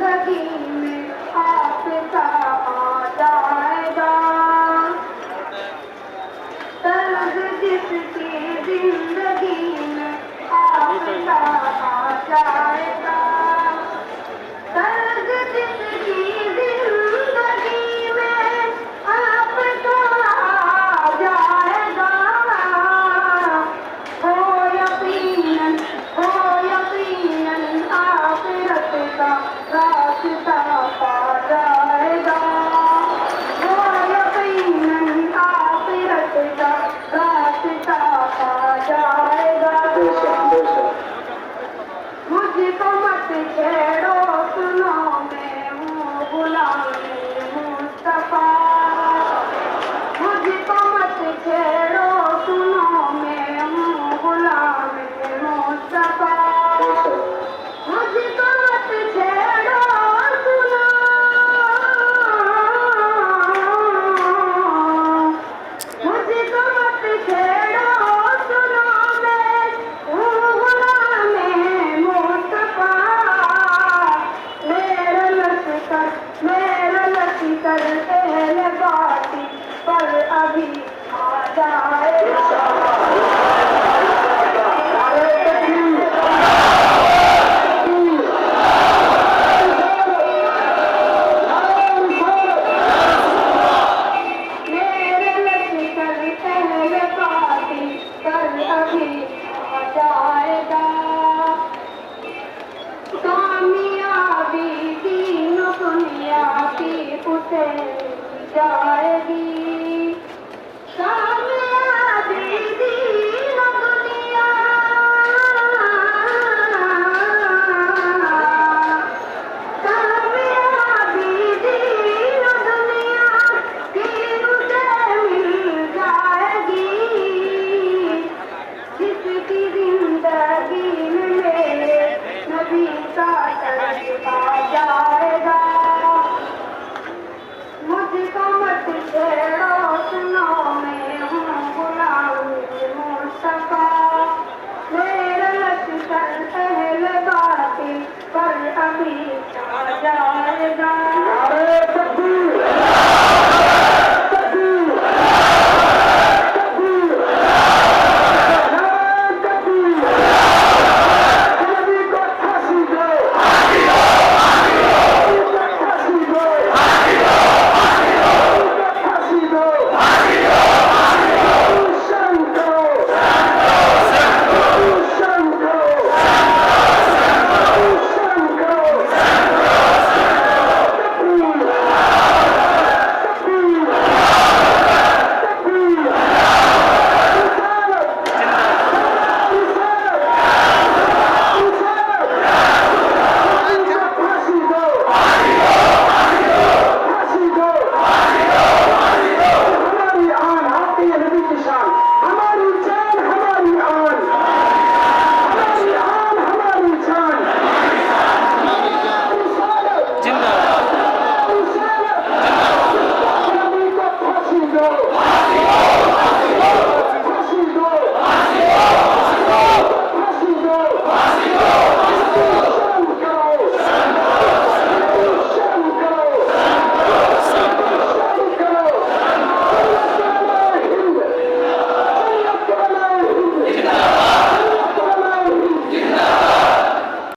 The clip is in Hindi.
जिंदगी में आपका आ जाएगा। दर्द जिसकी जिंदगी में आपका आ जाएगा। दर्द जिसकी जिंदगी में आपका आ जाएगा। हो यकीनन आखिरत का रास्ता पा जाएगा। हो यकीनन आखिरत का रास्ता पा जाएगा। मुझको मत छेड़ो, सुनो मैं हूँ गुलाम मुस्तफा। मुझको मत छेड़ो, सुनो मैं हूँ गुलाम मुस्तफा। मुझको मत छेड़ो, सुनो। मुझको मत छेड़ो, सुनो मैं हूँ गुलाम मुस्तफा। मेरा लश्कर पहले बाती पर अभी आ जाएगा। मेरे लश्कर पहले बाती पर अभी आ जाएगा। कामयाबी तीनों दुनिया की उसे जाएगी। कामयाबी तीनों दुनिया, कामयाबी तीनों दुनिया की उसे मिल जाएगी। जिसकी जिंदगी में मेरे नबी का दर्द आ जाएगा। मुझको मत छेड़ो,